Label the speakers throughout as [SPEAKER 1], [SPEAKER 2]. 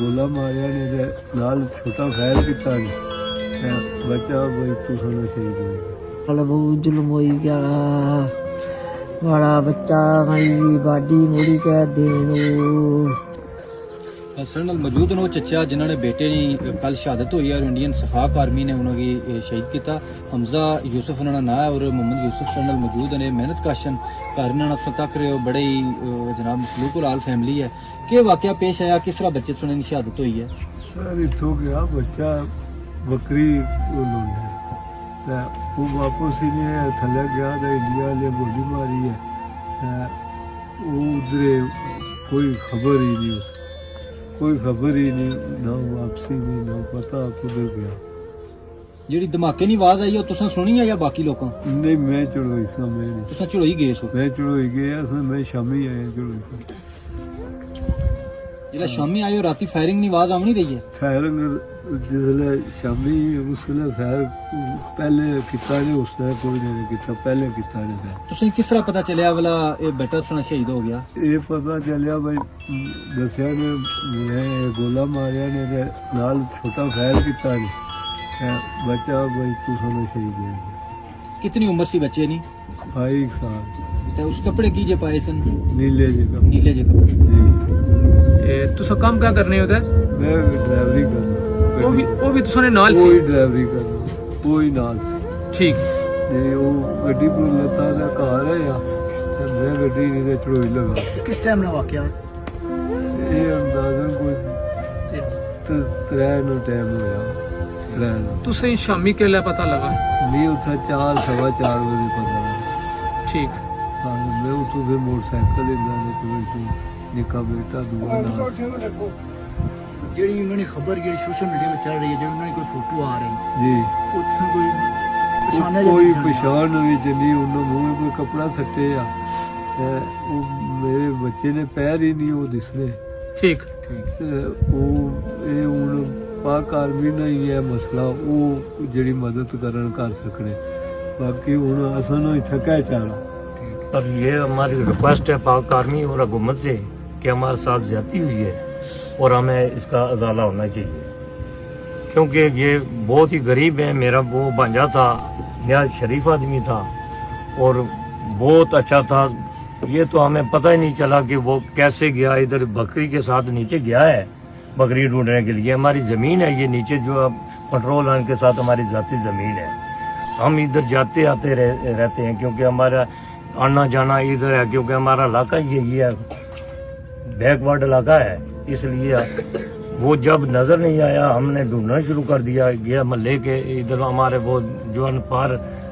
[SPEAKER 1] ਗੋਲਾ ਮਾਰਿਆ ਨੇ ਤੇ ਨਾਲ ਛੋਟਾ ਫਾਇਰ ਕੀਤਾ ਨੇ ਤੇ ਬੱਚਾ ਬਈ ਤੂੰ ਸਾਨੂੰ ਸ਼ਹੀਦ ਹੋ ਗਿਆ।
[SPEAKER 2] बहुत जुल्म हो गया बड़ा बच्चा मेरी बाडी मुड़ी कह देनो।
[SPEAKER 3] ਸਾਡੇ ਨਾਲ ਮੌਜੂਦ ਨੇ ਉਹ ਚੱਚਾ ਜਿਨ੍ਹਾਂ ਨੇ ਬੇਟੇ ਦੀ ਕੱਲ ਸ਼ਹਾਦਤ ਹੋਈ ਹੈ ਔਰ ਇੰਡੀਅਨ ਸਫਾਕ ਆਰਮੀ ਨੇ ਉਹਨਾਂ ਦੀ ਸ਼ਹੀਦ ਕੀਤਾ। ਹਮਜ਼ਾ ਯੂਸਫ ਉਹਨਾਂ ਦਾ ਨਾਂ ਹੈ ਔਰ ਮੁਹੰਮਦ ਯੂਸਫ ਸਾਡੇ ਨਾਲ ਮੌਜੂਦ ਨੇ ਮਿਹਨਤ ਕਾਸ਼ਨ ਘਰ ਨਾਲ ਅਫਸਰ ਤੱਕ ਰਹੇ ਹੋ ਬੜੇ ਹੀ ਜਨਾਬ ਮਸਲੂਕ ਲਾਲ ਫੈਮਿਲੀ ਹੈ। ਕੀ ਵਾਕਿਆ ਪੇਸ਼ ਆਇਆ ਕਿਸ ਤਰ੍ਹਾਂ ਬੱਚੇ ਸੁਣਨ ਦੀ ਸ਼ਹਾਦਤ ਹੋਈ ਹੈ?
[SPEAKER 1] ਸਰ ਇੱਥੋਂ ਗਿਆ ਬੱਚਾ ਬੱਕਰੀ ਲੋਂਦਾ ਤੇ ਉਹ ਵਾਪਸ ਹੀ ਨਹੀਂ ਥੱਲੇ ਗਿਆ ਤੇ ਇੰਡੀਆ ਨੇ ਗੋਲੀ ਮਾਰੀ ਹੈ ਤੇ ਉਹ ਉਧਰੇ ਕੋਈ ਖਬਰ ਹੀ ਨਹੀਂ کوئی خبر ہی نہیں نہ واپسی نہیں نہ پتہ کدھر گیا۔
[SPEAKER 3] ਜਿਹੜੀ ਧਮਾਕੇ ਦੀ ਆਵਾਜ਼ ਆਈ ਉਹ ਤੁਸੀਂ ਸੁਣੀ ਹੈ ਜਾਂ ਬਾਕੀ ਲੋਕਾਂ?
[SPEAKER 1] نہیں میں چڑھوئی سا میں نہیں
[SPEAKER 3] ਤੁਸੀਂ ਚੜੋਈ گئے ਸੋ
[SPEAKER 1] میں چڑھوئی گیا سا میں شامی آیا چڑھوئی سا
[SPEAKER 3] ਜਿਹੜਾ ਸ਼ਾਮੀ ਆਇਓ ਰਾਤੀ ਫਾਇਰਿੰਗ ਦੀ ਆਵਾਜ਼ ਆਉਣੀ ਰਹੀ ਹੈ
[SPEAKER 1] فائرنگ جسے شامی اس ویلے خیر پہلے کیتا نہیں اس نے کوئی نہیں کیتا پہلے کیتا نہیں تھا۔
[SPEAKER 3] ਤੁਸੀਂ ਕਿਸ ਤਰ੍ਹਾਂ ਪਤਾ ਚੱਲਿਆ ਵਾਲਾ ਇਹ ਬੇਟਾ ਸੁਣਾ ਸ਼ਹੀਦ ਹੋ ਗਿਆ؟
[SPEAKER 1] یہ پتہ چلیا بھائی دسیا نے میں گولا ماریا نے تے نال چھوٹا فائر کیتا نہیں تے بچہ بھائی تو سانو شہید ہو گیا۔
[SPEAKER 3] ਕਿੰਨੀ ਉਮਰ ਸੀ ਬੱਚੇ ਦੀ
[SPEAKER 1] 22 سال
[SPEAKER 3] ਤੇ ਉਸ ਕੱਪੜੇ ਕੀ ਜੇ ਪਾਏ ਸਨ؟
[SPEAKER 1] نیلے جگہ
[SPEAKER 3] ਨੀਲੇ ਜਿਹੇ ਕੱਪੜੇ।
[SPEAKER 1] جی
[SPEAKER 4] ਤੁਸੀਂ ਕੰਮ ਕਿਆ ਕਰਨੇ ਹੋ ਤੇ
[SPEAKER 1] میں ڈرائیوری کرنا
[SPEAKER 4] ਉਹ ਵੀ ਤੁਸੀਂ ਨਾਲ
[SPEAKER 1] کوئی
[SPEAKER 4] ਸੀ
[SPEAKER 1] ڈرائیوری کرنا کوئی نال
[SPEAKER 4] ਠੀਕ
[SPEAKER 1] جی وہ گڈی کو لتا دا گھر ہے یا تے میں گڈی نہیں تے چڑوئی لگا
[SPEAKER 4] ਕਿਸ ਟਾਈਮ ਦਾ ਵਾਕਿਆ
[SPEAKER 1] یہ اندازن کوئی ترے نو ٹائم ہویا ترے نو
[SPEAKER 4] ਤੁਸੀਂ ਸ਼ਾਮੀ ਕਿਹੜਾ ਪਤਾ ਲਗਾ
[SPEAKER 1] نہیں اتھا 4:15 بجے پتہ لگا۔
[SPEAKER 4] ਠੀਕ
[SPEAKER 1] ہاں میں اتوں پھر موٹر سائیکل لینا تو نکا بیٹا دعا نال
[SPEAKER 4] ਜਿਹੜੀ ਉਹਨਾਂ ਦੀ ਖਬਰ ਜਿਹੜੀ ਸੋਸ਼ਲ ਮੀਡੀਆ ਤੇ ਚੱਲ ਰਹੀ ਹੈ ਜਿਹੜੀ ਉਹਨਾਂ ਦੀ ਕੋਈ ਫੋਟੋ ਆ ਰਹੀ
[SPEAKER 1] جی
[SPEAKER 4] ਉਹ ਤੁਸੀਂ ਕੋਈ ਪਛਾਣਿਆ
[SPEAKER 1] کوئی پچھان ہوئی چلی انہوں منہ کوئی کپڑا سٹے آ وہ میرے بچے نے پیر ہی نہیں وہ دسنے
[SPEAKER 4] ਠੀਕ
[SPEAKER 1] وہ یہ ہوں پاک آرمی نے ہی ہے مسئلہ وہ جڑی مدد کرن کر سکنے باقی ہوں اصل تھکا چارا۔
[SPEAKER 5] اور یہ ہماری ریکویسٹ ہے پاک آرمی اور حکومت سے کہ ہمارے ساتھ زیادتی ہوئی ہے اور ہمیں اس کا ازالہ ہونا چاہیے کیونکہ یہ بہت ہی غریب ہے۔ میرا وہ بھانجا تھا نہایت شریف آدمی تھا اور بہت اچھا تھا۔ یہ تو ہمیں پتہ ہی نہیں چلا کہ وہ کیسے گیا ادھر بکری کے ساتھ نیچے گیا ہے بکری ڈھونڈنے کے لیے۔ ہماری زمین ہے یہ نیچے جو کنٹرول لائن کے ساتھ ہماری ذاتی زمین ہے۔ ہم ادھر جاتے آتے رہتے ہیں کیونکہ ہمارا آنا جانا ادھر ہے کیونکہ ہمارا علاقہ یہی ہے بیک ورڈ علاقہ ہے۔ اس لیے وہ جب نظر نہیں آیا ہم نے ڈھونڈنا شروع کر دیا یہ محلے کے ادھر ہمارے وہ جوان پار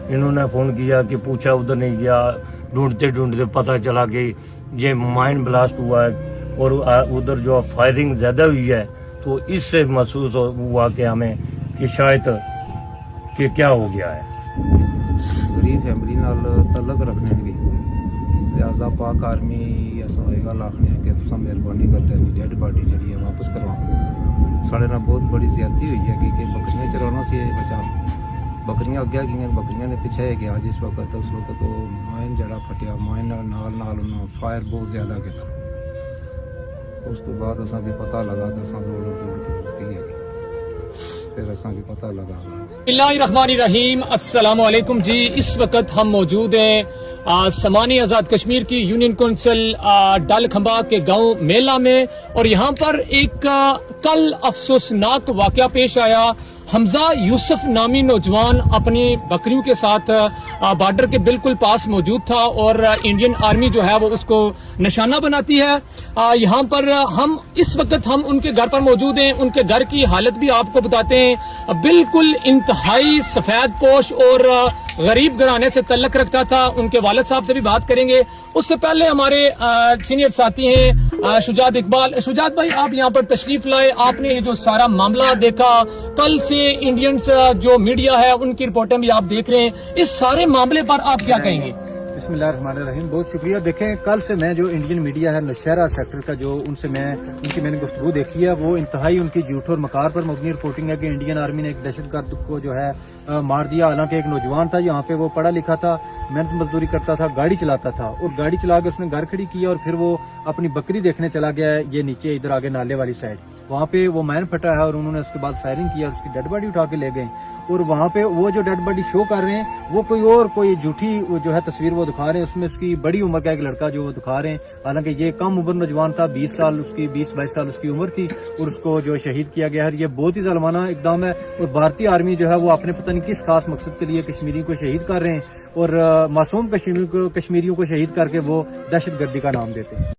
[SPEAKER 5] انہوں نے فون کیا کہ پوچھا ادھر نہیں گیا۔ ڈھونڈتے ڈھونڈتے پتہ چلا کہ یہ مائن بلاسٹ ہوا ہے اور ادھر جو فائرنگ زیادہ ہوئی ہے تو اس سے محسوس ہوا کہ ہمیں کہ شاید کہ کیا ہو گیا ہے۔
[SPEAKER 6] غریب فیملی نال تعلق رکھنے بھی لہٰذا پاک آرمی ایسا ہوئے گا لاکھنے کہ تسا مہربانی کرتے ہیں ڈیڈ باڈی جڑی ہے واپس کرواؤ۔ ساڑے نال بہت بڑی زیادتی ہوئی ہے کہ بکریاں چرانا سی بچا بکریاں اگیا گئیں بکریاں نے پیچھے گیا جس وقت اس وقت وہ مائن جڑا پھٹیا مائن نال انہوں فائر بہت زیادہ کیا اس تو بعد اساں بھی پتہ لگا تو اساں روڈ کی ہے پھر اساں بھی پتہ لگا۔
[SPEAKER 4] اللہ الرحمن الرحیم السلام علیکم جی۔ اس وقت ہم موجود ہیں سمانی آزاد کشمیر کی یونین کونسل ڈال کھمبا کے گاؤں میلا میں اور یہاں پر ایک کل افسوسناک واقعہ پیش آیا۔ حمزہ یوسف نامی نوجوان اپنی بکریوں کے ساتھ بارڈر کے بالکل پاس موجود تھا اور انڈین آرمی جو ہے وہ اس کو نشانہ بناتی ہے۔ یہاں پر ہم اس وقت ہم ان کے گھر پر موجود ہیں۔ ان کے گھر کی حالت بھی آپ کو بتاتے ہیں۔ بالکل انتہائی سفید پوش اور غریب گھرانے سے تعلق رکھتا تھا۔ ان کے والد صاحب سے بھی بات کریں گے۔ اس سے پہلے ہمارے سینئر ساتھی ہیں شجاعت اقبال۔ شجاعت بھائی آپ یہاں پر تشریف لائے، آپ نے یہ جو سارا معاملہ دیکھا، کل سے انڈینز جو میڈیا ہے ان کی رپورٹیں بھی آپ دیکھ رہے ہیں، اس سارے معاملے پر آپ کیا کہیں گے؟
[SPEAKER 7] بسم اللہ الرحمن الرحیم، بہت شکریہ۔ دیکھیں کل سے میں جو انڈین میڈیا ہے نوشہرہ سیکٹر کا جو ان کی میں نے گفتگو دیکھی ہے وہ انتہائی ان کی جھوٹ اور مکار پر مبنی رپورٹنگ ہے کہ انڈین آرمی نے ایک دہشت گرد کو جو ہے مار دیا۔ حالانکہ ایک نوجوان تھا یہاں پہ وہ پڑھا لکھا تھا، محنت مزدوری کرتا تھا، گاڑی چلاتا تھا اور گاڑی چلا کے اس نے گھر کھڑی کی اور پھر وہ اپنی بکری دیکھنے چلا گیا ہے یہ نیچے ادھر آگے نالے والی سائڈ۔ वहाँ पे वो मैन फटा है और उन्होंने उसके बाद फायरिंग किया, उसकी डेड बॉडी उठा के ले गए और वहाँ पे वो जो डेड बॉडी शो कर रहे हैं वो कोई झूठी जो है तस्वीर वो दिखा रहे हैं, उसमें उसकी बड़ी उम्र का एक लड़का जो वो दिखा रहे हैं, हालांकि ये कम उम्र नौजवान था, 20 साल उसकी 20-22 साल उसकी उम्र थी और उसको जो शहीद किया गया है। ये बहुत ही ज़ालिमाना इकदाम है और भारतीय आर्मी जो है वो अपने पता नहीं किस खास मकसद के लिए कश्मीरियों को शहीद कर रहे हैं और मासूम कश्मीरियों को शहीद करके वो दहशत गर्दी का नाम देते हैं।